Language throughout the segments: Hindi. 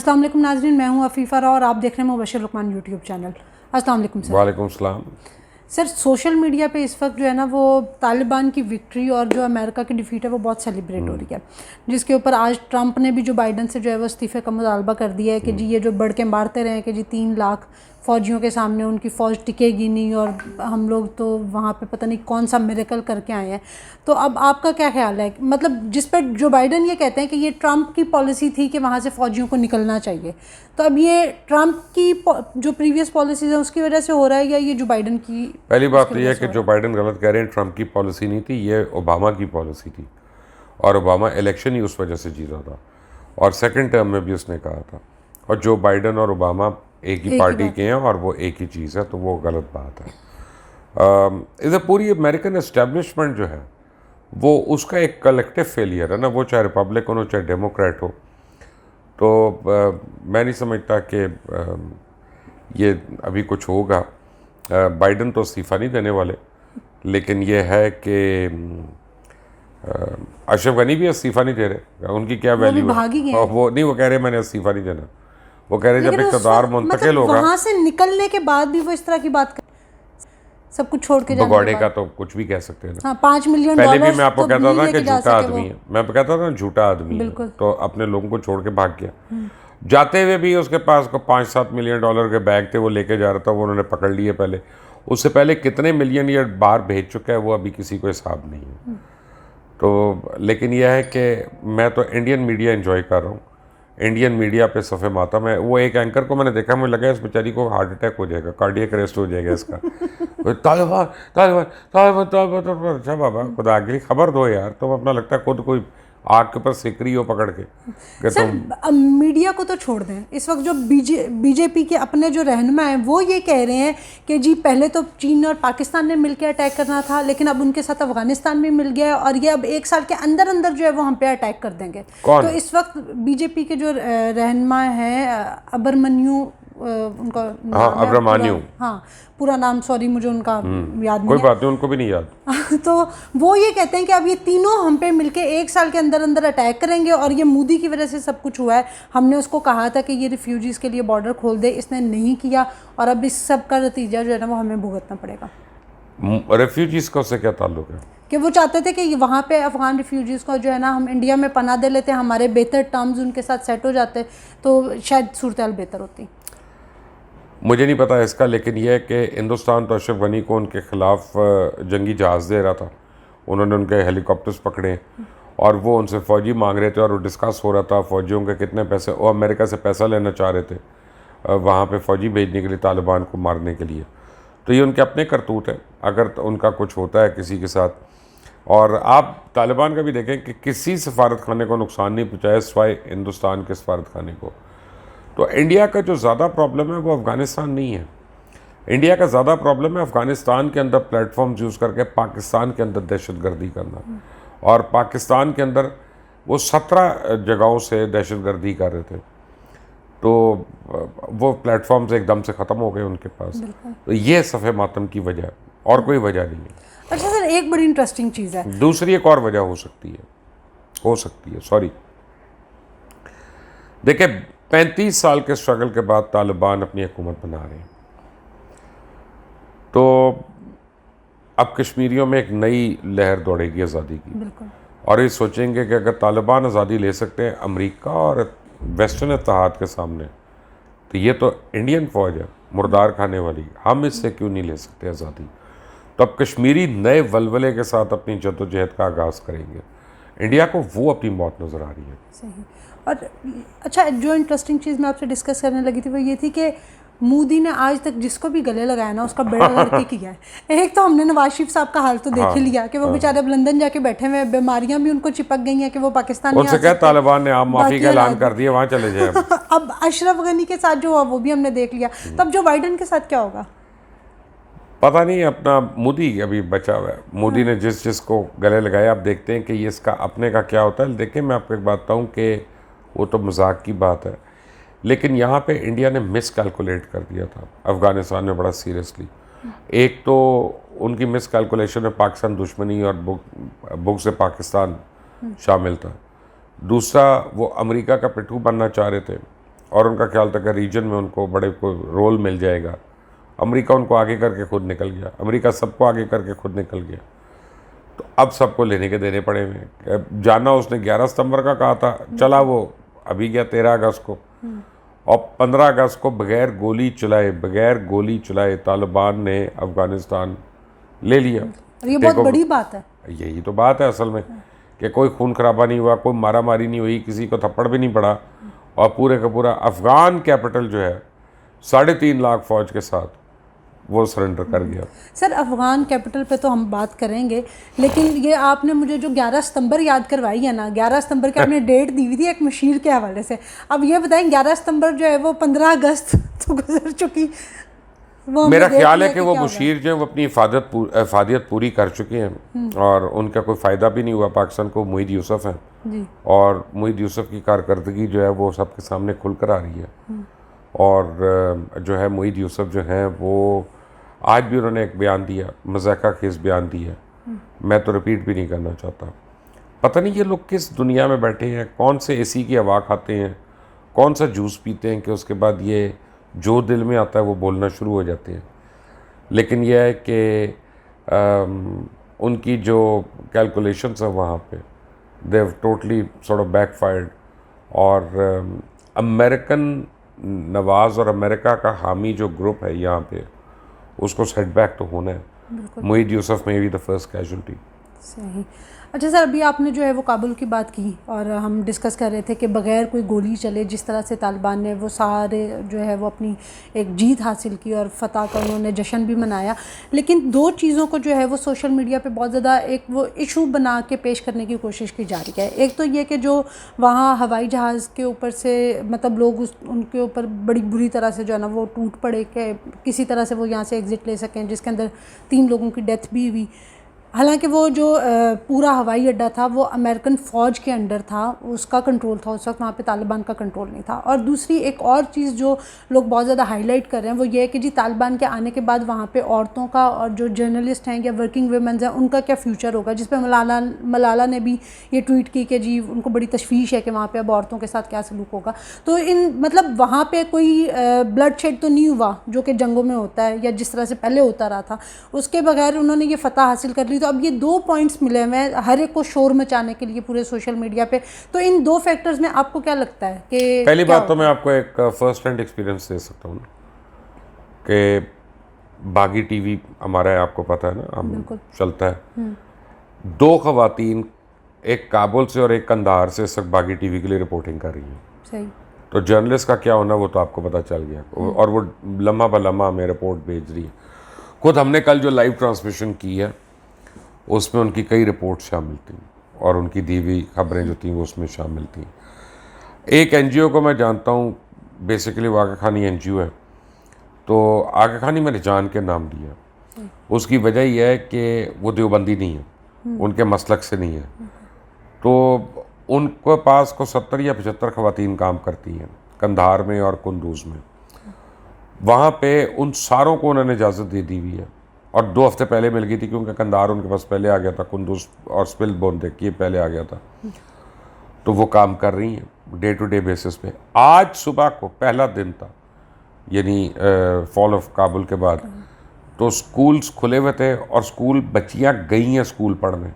अस्सलाम वालेकुम नाज़रीन, मैं हूँ अफीफ़ा और आप देख रहे हैं मुबशर लुकमान यूट्यूब चैनल। अस्सलाम वालेकुम सर। वालेकुम सलाम। सर, सोशल मीडिया पे इस वक्त जो है ना वो तालिबान की विक्ट्री और जो अमेरिका की डिफीट है वो बहुत सेलिब्रेट हो रही है, जिसके ऊपर आज ट्रंप ने भी जो बाइडन से जो है वो इस्तीफ़े का मुतालबा कर दिया है कि जी ये जो बढ़ के मारते रहे कि जी 3 लाख फ़ौजियों के सामने उनकी फ़ौज टिकेगी नहीं और हम लोग तो वहाँ पे पता नहीं कौन सा मिरेकल करके आए हैं। तो अब आपका क्या ख्याल है, मतलब जिस पर जो बाइडन ये कहते हैं कि ये ट्रंप की पॉलिसी थी कि वहाँ से फ़ौजियों को निकलना चाहिए, तो अब ये ट्रंप की जो प्रीवियस पॉलिसीज़ हैं उसकी वजह से हो रहा है या ये जो बाइडन की? पहली बात तो यह है कि जो बाइडन गलत कह रहे हैं, ट्रंप की पॉलिसी नहीं थी, ये ओबामा की पॉलिसी थी और ओबामा इलेक्शन ही उस वजह से जीता था और सेकंड टर्म में भी उसने कहा था। और जो बाइडन और ओबामा एक ही पार्टी के हैं और वो एक ही चीज़ है, तो वो गलत बात है। इधर पूरी अमेरिकन एस्टेब्लिशमेंट जो है वो उसका एक कलेक्टिव फेलियर है ना, वो चाहे रिपब्लिकन हो चाहे डेमोक्रेट हो। तो मैं नहीं समझता कि ये अभी कुछ होगा। बाइडन तो इस्तीफ़ा नहीं देने वाले, लेकिन ये है कि अशरफ गनी भी इस्तीफ़ा नहीं दे रहे। उनकी क्या वैल्यू है? और वो नहीं, वो कह रहे मैंने इस्तीफ़ा नहीं देना। वो कह रहे जब इक़्तिदार मुंतकिल होगा, वहाँ से निकलने के बाद भी वो इस तरह की बात कर, सब कुछ छोड़ के भगौड़े का तो कुछ भी कह सकते हैं ना। हाँ, $5 मिलियन पहले भी मैं आपको कहता था कि झूठा आदमी है, मैं कहता था झूठा आदमी है, तो अपने लोगों को छोड़ के भाग गया। जाते हुए भी उसके पास को $5-7 मिलियन के बैग थे, वो लेके जा रहा था, वो उन्होंने पकड़ लिए। पहले उससे पहले कितने मिलियन ये बाहर भेज चुका है वो अभी किसी को हिसाब नहीं है। तो लेकिन यह है कि मैं तो इंडियन मीडिया एंजॉय कर रहा हूँ। इंडियन मीडिया पे सफ़े मातम है। वो एक एंकर को मैंने देखा, मुझे लगा इस बेचारी को हार्ट अटैक हो जाएगा, कार्डियक अरेस्ट हो जाएगा इसका। तालिबान तालिबान तालिबान तालिबान। अच्छा बाबा, खुदा के लिए खबर दो यार, तुम अपना लगता है खुद कोई आग के ऊपर सेक रही हो पकड़ के सर, मीडिया को तो छोड़ दें, इस वक्त जो बीजेपी के अपने जो रहनुमा हैं वो ये कह रहे हैं कि जी पहले तो चीन और पाकिस्तान ने मिलकर अटैक करना था, लेकिन अब उनके साथ अफगानिस्तान भी मिल गया है और ये अब 1 साल के अंदर अंदर जो है वो हम पे अटैक कर देंगे। कौन? तो इस वक्त बीजेपी के जो रहनुमा हैं अबरमन्यू, उनका अब्राहमान्यू, हाँ पूरा नाम सॉरी मुझे उनका याद नहीं कोई है। बात नहीं, उनको भी नहीं याद। तो वो ये कहते हैं कि अब ये तीनों हम पे मिलके 1 साल के अंदर अंदर अटैक करेंगे और ये मोदी की वजह से सब कुछ हुआ है। हमने उसको कहा था कि ये रिफ्यूजीज़ के लिए बॉर्डर खोल दे, इसने नहीं किया और अब इस सब का नतीजा जो है ना वो हमें भुगतना पड़ेगा। रेफ्यूजीज़ का उससे क्या ताल्लुक है? कि वो चाहते थे कि वहाँ पे अफ़गान रिफ्यूजीज़ को जो है ना हम इंडिया में पनाह दे लेते, हमारे बेहतर टर्म्स उनके साथ सेट हो जाते तो शायद सूरत हाल बेहतर होती। मुझे नहीं पता इसका, लेकिन यह है कि हिंदुस्तान तो अशरफ गनी को उनके ख़िलाफ़ जंगी जहाज़ दे रहा था। उन्होंने उनके हेलीकॉप्टर्स पकड़े और वो उनसे फ़ौजी मांग रहे थे और वो डिस्कस हो रहा था फ़ौजियों के कितने पैसे, वो अमेरिका से पैसा लेना चाह रहे थे वहाँ पे फ़ौजी भेजने के लिए, तालिबान को मारने के लिए। तो ये उनके अपने करतूत है, अगर तो उनका कुछ होता है किसी के साथ। और आप तालिबान का भी देखें कि किसी सफारत खाने को नुकसान नहीं पहुँचाया सिवाय हिंदुस्तान के सफारत खाने को। तो इंडिया का जो ज़्यादा प्रॉब्लम है वो अफ़गानिस्तान नहीं है। इंडिया का ज़्यादा प्रॉब्लम है अफ़गानिस्तान के अंदर प्लेटफॉर्म्स यूज़ करके पाकिस्तान के अंदर दहशतगर्दी करना, और पाकिस्तान के अंदर वो 17 जगहों से दहशतगर्दी कर रहे थे, तो वो प्लेटफॉर्म्स एकदम से ख़त्म हो गए उनके पास। तो ये सफ़े मातम की वजह है और कोई वजह नहीं है। अच्छा सर, एक बड़ी इंटरेस्टिंग चीज़ है, दूसरी एक और वजह हो सकती है सॉरी, देखिए 35 साल के स्ट्रगल के बाद तालिबान अपनी हुकूमत बना रहे हैं, तो अब कश्मीरियों में एक नई लहर दौड़ेगी आज़ादी की, और ये सोचेंगे कि अगर तालिबान आज़ादी ले सकते हैं अमेरिका और वेस्टर्न इत्तेहाद के सामने, तो ये तो इंडियन फ़ौज है मुर्दार खाने वाली, हम इससे क्यों नहीं ले सकते आज़ादी। तो अब कश्मीरी नए वलवले के साथ अपनी जद्दोजहद का आगाज़ करेंगे। इंडिया को वो अपनी मौत नज़र आ रही है। सही। और अच्छा, जो इंटरेस्टिंग चीज़ मैं आपसे डिस्कस करने लगी थी वो ये थी कि मोदी ने आज तक जिसको भी गले लगाया ना उसका बेड़ा गर्क किया है। एक तो हमने नवाज शरीफ साहब का हाल तो देख ही लिया कि वो बेचारे अब लंदन जाके बैठे हुए, बीमारियां भी उनको चिपक गई हैं कि वो पाकिस्तान उनसे क्या तालिबान ने आम माफ़ी का ऐलान कर दिया, वहाँ चले जाए। अब अशरफ गनी के साथ जो हुआ वो भी हमने देख लिया, तब जो बाइडन के साथ क्या होगा पता नहीं। अपना मोदी अभी बचा हुआ है, मोदी ने जिसको गले लगाया, आप देखते हैं कि ये इसका अपने का क्या होता है। देखिए मैं आपको एक बात बताऊँ कि वो तो मजाक की बात है, लेकिन यहाँ पे इंडिया ने मिस कैलकुलेट कर दिया था अफ़गानिस्तान में बड़ा सीरियसली। एक तो उनकी मिस कैलकुलेशन में पाकिस्तान दुश्मनी और बुग से पाकिस्तान शामिल था। दूसरा, वो अमेरिका का पिट्ठू बनना चाह रहे थे और उनका ख्याल था कि रीजन में उनको बड़े को रोल मिल जाएगा। अमेरिका उनको आगे करके खुद निकल गया, अमेरिका सबको आगे करके खुद निकल गया। तो अब सबको लेने के देने पड़े हुए हैं। जाना उसने 11 सितंबर का कहा था, चला वो अभी गया 13 अगस्त को, और 15 अगस्त को बगैर गोली चलाए तालिबान ने अफ़गानिस्तान ले लिया। ये बहुत बड़ी बात है। यही तो बात है असल में, कि कोई खून खराबा नहीं हुआ, कोई मारा मारी नहीं हुई, किसी को थप्पड़ भी नहीं पड़ा, और पूरे का पूरा अफ़गान कैपिटल जो है 3.5 लाख फ़ौज के साथ वो सरेंडर कर गया। सर अफ़गान कैपिटल पे तो हम बात करेंगे, लेकिन ये आपने मुझे जो 11 सितंबर याद करवाई है ना, 11 सितंबर की आपने डेट दी हुई थी एक मशीर के हवाले से। अब ये बताएं 11 सितंबर जो है वो 15 अगस्त तो गुजर चुकी, वो मेरा ख्याल है कि वो मुशीर जो है वो अपनी इफादियत पूरी कर चुके हैं, और उनका कोई फ़ायदा भी नहीं हुआ। पाकिस्तान को मुईद यूसुफ हैं जी। और मुईद यूसुफ की कारकर्दगी जो है वो सबके सामने खुल कर आ रही है। और जो है मुईद यूसुफ जो हैं वो आज भी उन्होंने एक बयान दिया, मज़ाक़ा खेज़ बयान दिया, मैं तो रिपीट भी नहीं करना चाहता। पता नहीं ये लोग किस दुनिया में बैठे हैं, कौन से एसी की हवा खाते हैं, कौन सा जूस पीते हैं कि उसके बाद ये जो दिल में आता है वो बोलना शुरू हो जाते हैं। लेकिन यह है कि उनकी जो कैलकुलेशंस हैं वहाँ पे they have totally sort of backfired. और अमेरिकन नवाज़ और अमेरिका का हामी जो ग्रुप है यहाँ पे, उसको सेटबैक तो होना है। मुईद यूसुफ में भी द फर्स्ट कैजुअल्टी। सही। अच्छा सर, अभी आपने जो है वो काबुल की बात की, और हम डिस्कस कर रहे थे कि बग़ैर कोई गोली चले जिस तरह से तालिबान ने वो सारे जो है वो अपनी एक जीत हासिल की और फ़तह का उन्होंने जश्न भी मनाया। लेकिन दो चीज़ों को जो है वो सोशल मीडिया पे बहुत ज़्यादा एक वो इशू बना के पेश करने की कोशिश की जा रही है। एक तो ये कि जो वहाँ हवाई जहाज़ के ऊपर से मतलब लोग उनके ऊपर बड़ी बुरी तरह से जो है ना वो टूट पड़े कि किसी तरह से वो यहाँ से एग्ज़िट ले सकें, जिसके अंदर 3 लोगों की डेथ भी हुई। हालांकि वो जो पूरा हवाई अड्डा था वो अमेरिकन फ़ौज के अंडर था, उसका कंट्रोल था उस वक्त, वहाँ पे तालिबान का कंट्रोल नहीं था। और दूसरी एक और चीज़ जो लोग बहुत ज़्यादा हाईलाइट कर रहे हैं वो ये है कि जी तालिबान के आने के बाद वहाँ पे औरतों का और जो जर्नलिस्ट हैं या वर्किंग वुमेन्स हैं उनका क्या फ्यूचर होगा, जिस पर मलाला ने भी ये ट्वीट की कि जी उनको बड़ी तशवीश है कि वहाँ पर अब औरतों के साथ क्या सलूक होगा। तो इन मतलब वहाँ पर कोई ब्लड शेड तो नहीं हुआ जो कि जंगों में होता है या जिस तरह से पहले होता रहा था, उसके बगैर उन्होंने ये फ़तह हासिल कर ली। तो अब ये 2 पॉइंट्स मिले हुए हैं हर एक को शोर मचाने के लिए पूरे सोशल मीडिया पे। तो इन 2 फैक्टर्स में आपको क्या लगता है कि पहली बात तो मैं आपको एक फर्स्ट हैंड एक्सपीरियंस दे सकता हूँ कि बागी टीवी हमारा है, आपको पता है ना, हम चलता है। 2 ख़वातीन, एक काबुल से और एक कंधार से, इस वक्त बागी टीवी के लिए रिपोर्टिंग कर रही हैं। सही। तो जर्नलिस्ट का क्या होना वो तो आपको पता चल गया, और वो लम्हा ब लम्हा हमें रिपोर्ट भेज रही है। खुद हमने कल जो लाइव ट्रांसमिशन की है उसमें उनकी कई रिपोर्ट शामिल थी, और उनकी दी हुई खबरें जो थी वो उसमें शामिल थी। एक एनजीओ को मैं जानता हूँ, बेसिकली वो आगा खानी एनजीओ है। तो आगा खानी मैंने जान के नाम लिया, उसकी वजह यह है कि वो देवबंदी नहीं है, उनके मसलक से नहीं है। तो उनके पास को 70 या 75 ख़वातीन काम करती हैं कंधार में और कुंदूज़ में। वहाँ पे उन सारों को उन्होंने इजाज़त दे दी हुई है, और 2 हफ्ते पहले मिल गई थी क्योंकि कंधार उनके पास पहले आ गया था, कुंदूज़ और स्पिल बोंदे ये पहले आ गया था। तो वो काम कर रही हैं डे टू डे बेसिस पे। आज सुबह को पहला दिन था, यानी फॉल ऑफ काबुल के बाद, तो स्कूल्स खुले हुए थे और स्कूल बच्चियाँ गई हैं स्कूल पढ़ने,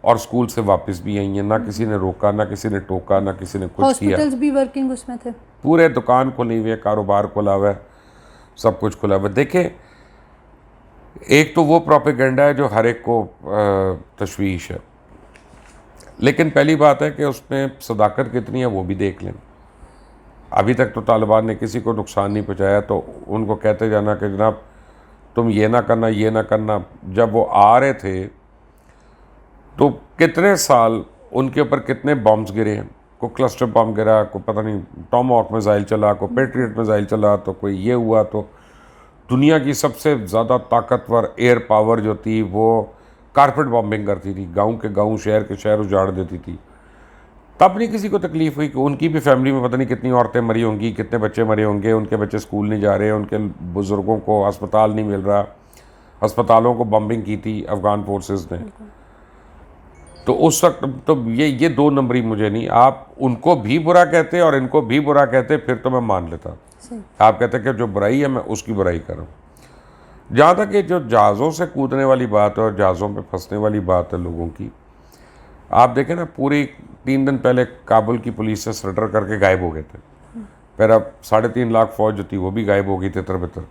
और स्कूल से वापस भी आई हैं। ना किसी ने रोका, ना किसी ने टोका, ना किसी ने कुछ किया। हॉस्पिटल्स भी वर्किंग उसमें थे, पूरे दुकान खुली हुई है, कारोबार खुला हुआ है, सब कुछ खुला हुआ है। देखें, एक तो वो प्रोपेगेंडा है जो हर एक को तशवीश है, लेकिन पहली बात है कि उसमें सदाकत कितनी है वो भी देख लें। अभी तक तो तालिबान ने किसी को नुकसान नहीं पहुंचाया, तो उनको कहते जाना कि जनाब तुम ये ना करना, ये ना करना। जब वो आ रहे थे तो कितने साल उनके ऊपर कितने बॉम्ब्स गिरे हैं, कोई क्लस्टर बॉम्ब गिरा, कोई पता नहीं टॉमहॉक मिसाइल चला, कोई पेट्रियट मिसाइल चला, तो कोई ये हुआ। तो दुनिया की सबसे ज़्यादा ताकतवर एयर पावर जो थी वो कारपेट बॉम्बिंग करती थी, गांव के गांव, शहर के शहर उजाड़ देती थी। तब नहीं किसी को तकलीफ़ हुई कि उनकी भी फैमिली में पता नहीं कितनी औरतें मरी होंगी, कितने बच्चे मरे होंगे, उनके बच्चे स्कूल नहीं जा रहे, उनके बुज़ुर्गों को अस्पताल नहीं मिल रहा। अस्पतालों को बॉम्बिंग की थी अफ़गान फोर्सेस ने। तो उस वक्त तो ये दो नंबरी मुझे नहीं, आप उनको भी बुरा कहते और इनको भी बुरा कहते फिर तो मैं मान लेता। सही। आप कहते कि जो बुराई है मैं उसकी बुराई कर रहा हूँ। जहाँ तक कि जो जहाज़ों से कूदने वाली बात है और जहाज़ों पे फंसने वाली बात है लोगों की, आप देखें ना, पूरी 3 दिन पहले काबुल की पुलिस से सरेंडर करके गायब हो गए थे, फिर अब 3.5 लाख फौज जो थी वो भी गायब हो गई तितर बितर।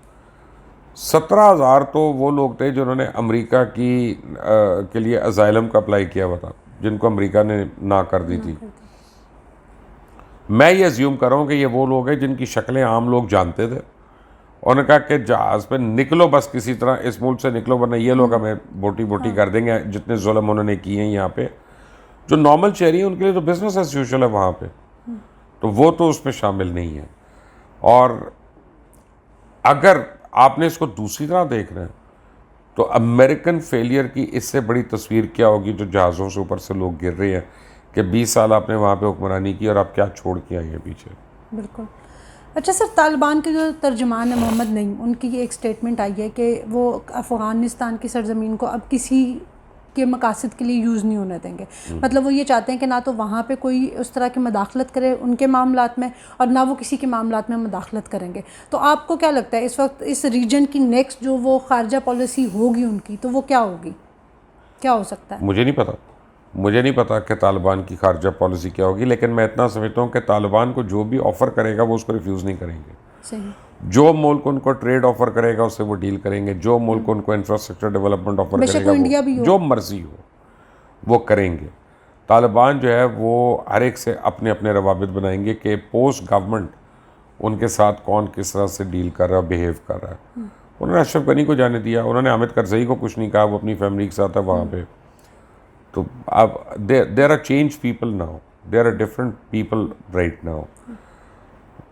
17,000 तो वो लोग थे जिन्होंने अमेरिका के लिए अजाइलम का अप्लाई किया हुआ था, जिनको अमेरिका ने ना कर दी थी। मैं ये अज्यूम कर रहा हूँ कि ये वो लोग हैं जिनकी शक्लें आम लोग जानते थे। उन्होंने कहा कि जहाज़ पे निकलो, बस किसी तरह इस मुल्क से निकलो, वरना ये लोग हमें बोटी बोटी कर देंगे। जितने जुल्म उन्होंने किए हैं यहाँ पे, जो नॉर्मल शहरी हैं उनके लिए तो बिजनेस एज यूजुअल है वहाँ पे, तो वो तो उसमें शामिल नहीं है। और अगर आपने इसको दूसरी तरह देखना है तो अमेरिकन फेलियर की इससे बड़ी तस्वीर क्या होगी, जो जहाज़ों से ऊपर से लोग गिर रहे हैं कि 20 साल आपने वहाँ पे हुक्मरानी की और आप क्या छोड़ के आए हैं पीछे। बिल्कुल। अच्छा सर, तालिबान के जो तर्जुमान है मोहम्मद नईम, उनकी एक स्टेटमेंट आई है कि वो अफ़गानिस्तान की सरजमीन को अब किसी के मकासद के लिए यूज़ नहीं होने देंगे। मतलब वो ये चाहते हैं कि ना तो वहाँ पे कोई उस तरह की मदाखलत करे उनके मामलात में, और ना वो किसी के मामलात में मदाखलत करेंगे। तो आपको क्या लगता है इस वक्त इस रीजन की नेक्स्ट जो वो खारजा पॉलिसी होगी उनकी, तो वो क्या होगी, क्या हो सकता है? मुझे नहीं पता कि तालिबान की खारजा पॉलिसी क्या होगी, लेकिन मैं इतना समझता हूँ कि तालिबान को जो भी ऑफ़र करेगा वो उसको रिफ्यूज़ नहीं करेंगे। सही। जो मुल्क उनको ट्रेड ऑफर करेगा उससे वो डील करेंगे, जो मुल्क उनको इंफ्रास्ट्रक्चर डेवलपमेंट ऑफर करेगा इंडिया भी वो हो, जो मर्जी हो वो करेंगे। तालिबान जो है वो हर एक से अपने अपने रवाबित बनाएंगे कि पोस्ट गवर्नमेंट उनके साथ कौन किस तरह से डील कर रहा है, बिहेव कर रहा है। उन्होंने अशरफ गनी को जाने दिया, उन्होंने हामिद करजई को कुछ नहीं कहा, वो अपनी फैमिली के साथ है वहाँ पे। तो अब there are change people now, there are different people right now.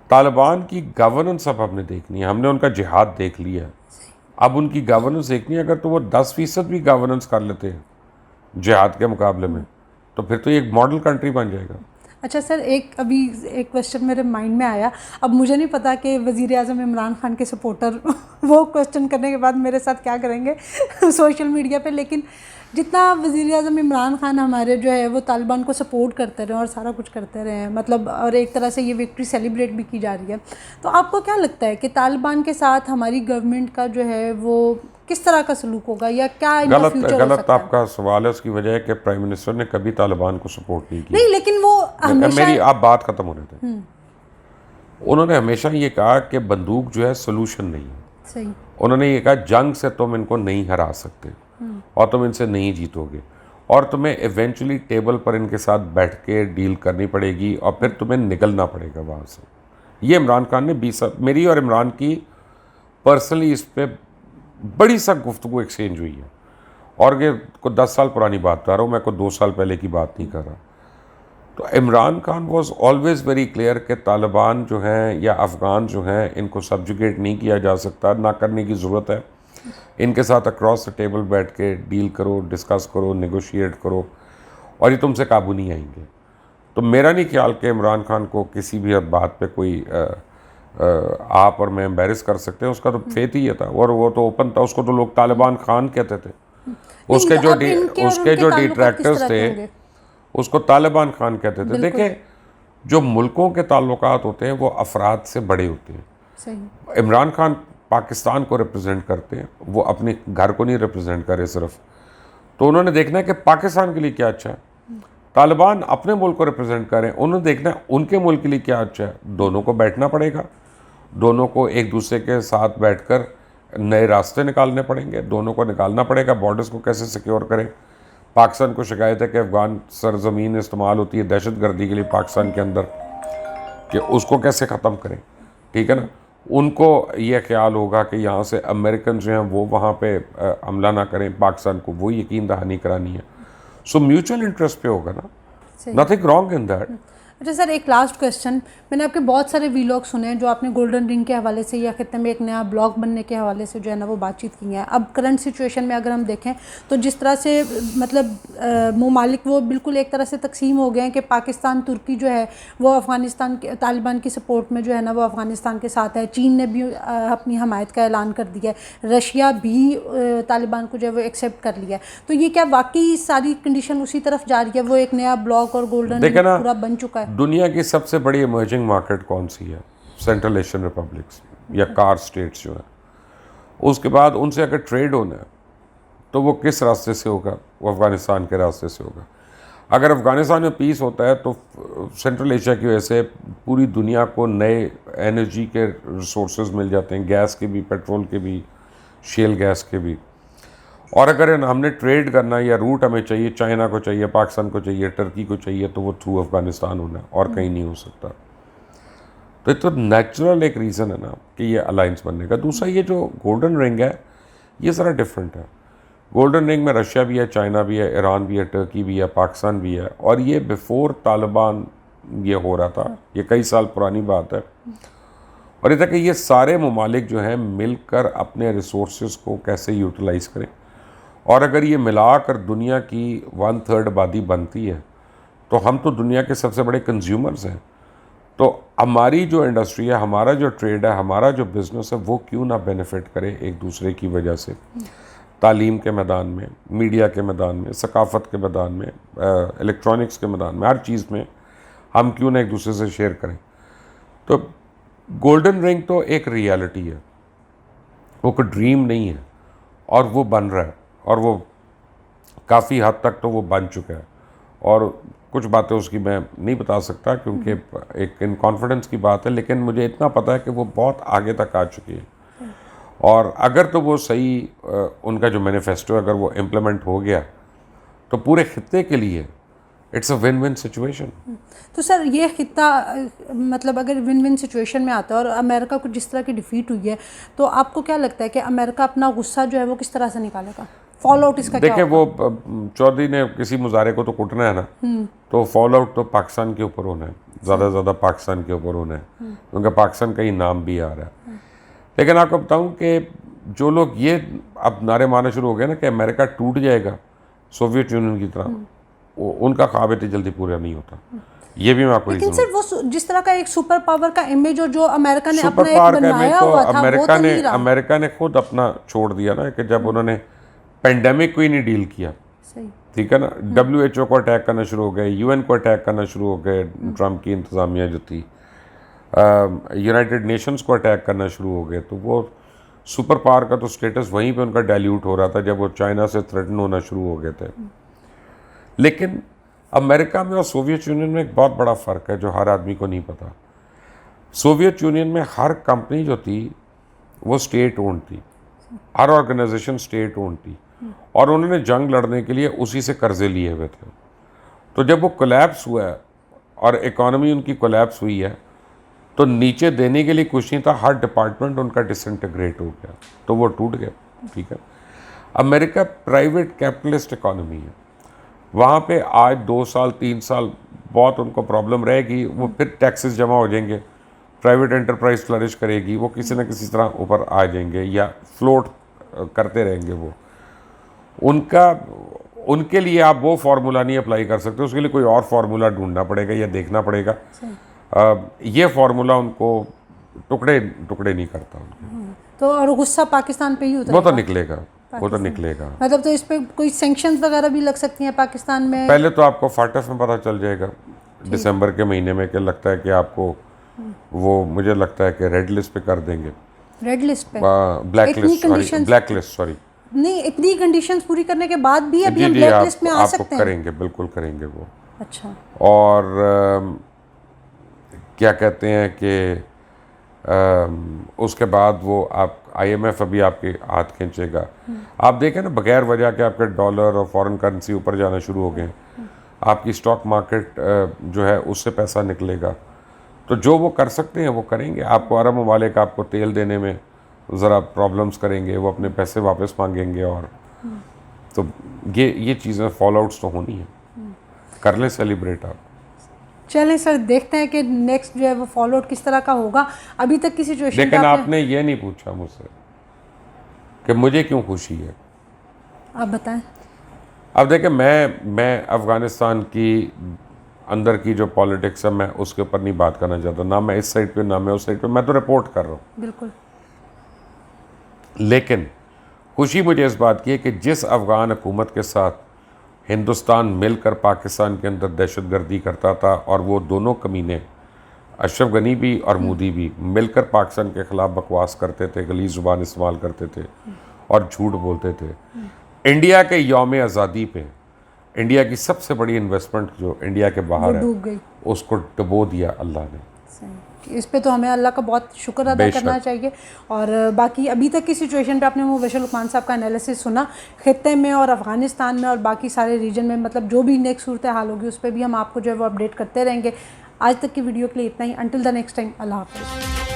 Taliban की गवर्नेंस अब हमने देखनी है, हमने उनका जिहाद देख लिया है, अब उनकी गवर्नेंस देखनी है। अगर तो वो 10% भी गवर्नेंस कर लेते हैं जिहाद के मुकाबले में, तो फिर तो ये एक मॉडल कंट्री बन जाएगा। अच्छा सर, अभी एक क्वेश्चन मेरे माइंड में आया। अब मुझे नहीं पता कि वज़ीर आज़म इमरान खान के सपोर्टर वो क्वेश्चन करने के बाद मेरे साथ क्या करेंगे सोशल मीडिया पे, लेकिन जितना वज़ीर आज़म इमरान खान हमारे जो है वो तालिबान को सपोर्ट करते रहे और सारा कुछ करते रहे हैं, मतलब, और एक तरह से ये विक्ट्री सेलिब्रेट भी की जा रही है, तो आपको क्या लगता है कि तालिबान के साथ हमारी गवर्नमेंट का जो है वो किस तरह का सलूक होगा, या क्या इनका फ्यूचर हो गलत सकता है? आपका सवाल है। उसकी वजह है कि प्राइम मिनिस्टर ने कभी तालिबान को सपोर्ट नहीं किया। नहीं, लेकिन वो हमेशा मेरी आप बात खत्म होने दें। उन्होंने हमेशा ये कहा कि बंदूक जो है सोल्यूशन नहीं है। सही। उन्होंने ये कहा जंग से तुम इनको नहीं हरा सकते और तुम इनसे नहीं जीतोगे, और तुम्हें इवेंचुअली टेबल पर इनके साथ बैठ के डील करनी पड़ेगी और फिर तुम्हें निकलना पड़ेगा वहाँ से। ये इमरान खान ने 20 साल, मेरी और इमरान की पर्सनली इस पर बड़ी सा गुफ्तगू एक्सचेंज हुई है, और ये को 10 साल पुरानी बात कर रहा हूँ मैं, को 2 साल पहले की बात नहीं कर रहा। तो Imran Khan was always very clear कि तालिबान जो हैं या अफ़गान जो हैं इनको सब्जुगेट नहीं किया जा सकता, ना करने की ज़रूरत है। इनके साथ अक्रॉस द टेबल बैठ के डील करो, डिस्कस करो, नेगोशिएट करो, और ये तुमसे काबू नहीं आएंगे। तो मेरा नहीं ख्याल कि इमरान खान को किसी भी बात पे कोई आप और मैं एम्बेरस कर सकते हैं। उसका तो फेथ ही ये था, और वो तो ओपन था, उसको तो लोग तालिबान खान कहते थे। उसके जो डिट्रैक्टर्स थे उसको तालिबान खान कहते थे। देखिए, जो मुल्कों के ताल्लुकात होते हैं वो अफराद से बड़े होते हैं। सही। इमरान खान पाकिस्तान को रिप्रेजेंट करते हैं, वो अपने घर को नहीं रिप्रेजेंट करे सिर्फ। तो उन्होंने देखना है कि पाकिस्तान के लिए क्या अच्छा है, तालिबान अपने मुल्क को रिप्रेजेंट करें, उन्होंने देखना है उनके मुल्क के लिए क्या अच्छा है। दोनों को बैठना पड़ेगा, दोनों को एक दूसरे के साथ बैठकर नए रास्ते निकालने पड़ेंगे, दोनों को निकालना पड़ेगा बॉर्डर्स को कैसे सिक्योर करें। पाकिस्तान को शिकायत है कि अफ़गान सरजमीन इस्तेमाल होती है दहशत गर्दी के लिए पाकिस्तान के अंदर, कि उसको कैसे ख़त्म करें, ठीक है ना। उनको ये ख्याल होगा कि यहाँ से अमेरिकन जो हैं वो वहाँ पे हमला ना करें, पाकिस्तान को वो यकीन दहानी करानी है। सो म्यूचुअल इंटरेस्ट पे होगा ना, नथिंग रॉन्ग इन दैट। अच्छा सर, एक लास्ट क्वेश्चन। मैंने आपके बहुत सारे वीलॉग सुने हैं जो आपने गोल्डन रिंग के हवाले से या खित्ते में एक नया ब्लॉग बनने के हवाले से जो है ना वो बातचीत की है। अब करंट सिचुएशन में अगर हम देखें तो जिस तरह से मतलब ममालिक वो बिल्कुल एक तरह से तकसीम हो गए हैं कि पाकिस्तान, तुर्की जो है वो अफ़गानिस्तान के तालिबान की सपोर्ट में जो है ना वो अफ़गानिस्तान के साथ है। चीन ने भी अपनी हमायत का ऐलान कर दिया है। रशिया भी तालिबान को जो है वो एक्सेप्ट कर लिया है। तो ये क्या वाकई सारी कंडीशन उसी तरफ जा रही है? वो एक नया ब्लॉक और गोल्डन रिंग पूरा बन चुका है। दुनिया की सबसे बड़ी इमर्जिंग मार्केट कौन सी है? सेंट्रल एशियन रिपब्लिक्स या कार स्टेट्स जो है। उसके बाद उनसे अगर ट्रेड होना है तो वो किस रास्ते से होगा? वो अफ़गानिस्तान के रास्ते से होगा। अगर अफ़गानिस्तान में पीस होता है तो सेंट्रल एशिया की वजह से पूरी दुनिया को नए एनर्जी के रिसोर्सेज मिल जाते हैं, गैस के भी, पेट्रोल के भी, शेल गैस के भी। और अगर हमने ट्रेड करना या रूट हमें चाहिए, चाइना को चाहिए, पाकिस्तान को चाहिए, टर्की को चाहिए, तो वो थ्रू अफ़गानिस्तान होना है और कहीं नहीं हो सकता। तो ये तो नेचुरल एक रीज़न है ना कि ये अलायंस बनने का। दूसरा, ये जो गोल्डन रिंग है ये ज़रा डिफरेंट है। गोल्डन रिंग में रशिया भी है, चाइना भी है, ईरान भी है, टर्की भी है, पाकिस्तान भी है। और ये बिफोर तालिबान ये हो रहा था, ये कई साल पुरानी बात है। और ये था कि ये सारे ममालिक जो हैं मिलकर अपने रिसोर्सेज को कैसे यूटिलाइज़ करें। और अगर ये मिलाकर दुनिया की 1/3 आबादी बनती है तो हम तो दुनिया के सबसे बड़े कंज्यूमर्स हैं। तो हमारी जो इंडस्ट्री है, हमारा जो ट्रेड है, हमारा जो बिज़नेस है, वो क्यों ना बेनिफिट करे एक दूसरे की वजह से। तालीम के मैदान में, मीडिया के मैदान में, सकाफ़त के मैदान में, इलेक्ट्रॉनिक्स के मैदान में, हर चीज़ में हम क्यों ना एक दूसरे से शेयर करें। तो गोल्डन रिंग तो एक रियलिटी है, वो कोई ड्रीम नहीं है। और वो बन रहा है और वो काफ़ी हद तक तो वो बन चुका है। और कुछ बातें उसकी मैं नहीं बता सकता क्योंकि एक इन कॉन्फिडेंस की बात है, लेकिन मुझे इतना पता है कि वो बहुत आगे तक आ चुकी है। और अगर तो वो सही उनका जो मैनिफेस्टो है अगर वो इम्प्लीमेंट हो गया तो पूरे खित्ते के लिए it's a win win situation. तो सर ये खित्ता मतलब अगर विन विन सिचुएशन में आता है और अमेरिका को जिस तरह की डिफीट हुई है, तो आपको क्या लगता है कि अमेरिका अपना गुस्सा जो है वो किस तरह से निकालेगा? फॉल आउट इसका क्या देखिए, वो चौधरी ने किसी मुजारे को तो कुटना है ना, तो फॉल आउट तो पाकिस्तान के ऊपर होना है, ज़्यादा से ज़्यादा पाकिस्तान के ऊपर होना है, क्योंकि पाकिस्तान का ही नाम भी आ रहा है। लेकिन आपको बताऊं कि जो लोग ये अब नारे मारना शुरू हो गए ना कि अमेरिका टूट जाएगा सोवियत यूनियन की तरह, उनका ख्वाब इतनी जल्दी पूरा नहीं होता। ये भी मैं आपको लेकिन सर वो जिस तरह का एक सुपर पावर का इमेज और जो अमेरिका ने अपना एक पावर बनाया तो हुआ था, वो तो नहीं रहा। अमेरिका ने खुद अपना छोड़ दिया ना कि जब उन्होंने पेंडेमिक को ही नहीं डील किया, सही, ठीक है ना। WHO को अटैक करना शुरू हो गए, UN को अटैक करना शुरू हो गए, ट्रम्प की इंतज़ामिया जो थी, यूनाइटेड नेशंस को अटैक करना शुरू हो गए। तो वो सुपर पावर का तो स्टेटस वहीं पे उनका डाइल्यूट हो रहा था जब वो चाइना से थ्रेटन होना शुरू हो गए थे। लेकिन अमेरिका में और सोवियत यूनियन में एक बहुत बड़ा फ़र्क है जो हर आदमी को नहीं पता। सोवियत यूनियन में हर कंपनी जो थी वो स्टेट ओन्ड थी, हर ऑर्गेनाइजेशन स्टेट ओन्ड थी, और उन्होंने जंग लड़ने के लिए उसी से कर्जे लिए हुए थे। तो जब वो कोलैप्स हुआ है और इकॉनमी उनकी कोलैप्स हुई है तो नीचे देने के लिए कुछ नहीं था, हर डिपार्टमेंट उनका डिसइंटीग्रेट हो गया, तो वो टूट गया। ठीक है, अमेरिका प्राइवेट कैपिटलिस्ट इकॉनमी है, वहाँ पे आज 2 साल 3 साल बहुत उनको प्रॉब्लम रहेगी, वो फिर टैक्सेस जमा हो जाएंगे, प्राइवेट एंटरप्राइज फ्लरिश करेगी, वो किसी न किसी तरह ऊपर आ जाएंगे या फ्लोट करते रहेंगे। वो उनके लिए आप वो फार्मूला नहीं अप्लाई कर सकते, उसके लिए कोई और फार्मूला ढूंढना पड़ेगा या देखना पड़ेगा। ये फार्मूला उनको टुकड़े टुकड़े नहीं करता उनको। तो और गुस्सा पाकिस्तान पे ही उतरेगा? वो तो निकलेगा, वो तो निकलेगा। मतलब तो इस पे कोई सैंक्शंस वगैरह भी लग सकती हैं पाकिस्तान में? पहले तो आपको फाटफ में पता चल जाएगा दिसंबर के महीने में, क्या लगता है कि आपको वो, मुझे लगता है कि रेड लिस्ट पे कर देंगे। रेड लिस्ट पे? ब्लैक लिस्ट, सॉरी नहीं, इतनी कंडीशंस पूरी करने के बाद भी अभी हम जी, ब्लैक लिस्ट में आ सकते हैं? करेंगे, बिल्कुल करेंगे वो। अच्छा। और क्या कहते हैं कि उसके बाद वो आप IMF अभी आपके हाथ खींचेगा। आप देखें ना, बगैर वजह के आपके डॉलर और फॉरेन करेंसी ऊपर जाना शुरू हो गए, आपकी स्टॉक मार्केट जो है उससे पैसा निकलेगा। तो जो वो कर सकते हैं वो करेंगे। आपको अरब ममालिक आपको तेल देने में ज़रा प्रॉब्लम्स करेंगे, वो अपने पैसे वापस मांगेंगे, और तो ये चीज़ें फॉल आउट्स तो होनी है। कर लें सेलिब्रेट आप। चलें सर, देखते हैं कि नेक्स्ट जो है वो फॉलो आउट किस तरह का होगा। अभी तक की सिचुएशन लेकिन आपने ये नहीं पूछा मुझसे कि मुझे क्यों खुशी है। आप बताएं। अब देखें, मैं अफ़गानिस्तान की अंदर की जो पॉलिटिक्स है मैं उसके ऊपर नहीं बात करना चाहता, ना मैं इस साइड पे ना मैं उस साइड पे, मैं तो रिपोर्ट कर रहा हूँ। बिल्कुल। लेकिन खुशी मुझे इस बात की है कि जिस अफ़गान हुकूमत के साथ हिंदुस्तान मिलकर पाकिस्तान के अंदर दहशतगर्दी करता था, और वो दोनों कमीने अशरफ गनी भी और मोदी भी मिलकर पाकिस्तान के ख़िलाफ़ बकवास करते थे, गलीज़ ज़ुबान इस्तेमाल करते थे और झूठ बोलते थे। इंडिया के यौम आज़ादी पे इंडिया की सबसे बड़ी इन्वेस्टमेंट जो इंडिया के बाहर है डूब गई, उसको डुबो दिया अल्लाह ने। इस पे तो हमें अल्लाह का बहुत शुक्र अदा करना चाहिए। और बाकी अभी तक की सिचुएशन पे आपने मुबश्शिर लुकमान साहब का एनालिसिस सुना, खित्ते में और अफ़गानिस्तान में और बाकी सारे रीजन में, मतलब जो भी नेक्स्ट सूरत हाल होगी उस पर भी हम आपको जो है वो अपडेट करते रहेंगे। आज तक की वीडियो के लिए इतना ही। अंटिल द नेक्स्ट टाइम, अल्लाह हाफ़िज़।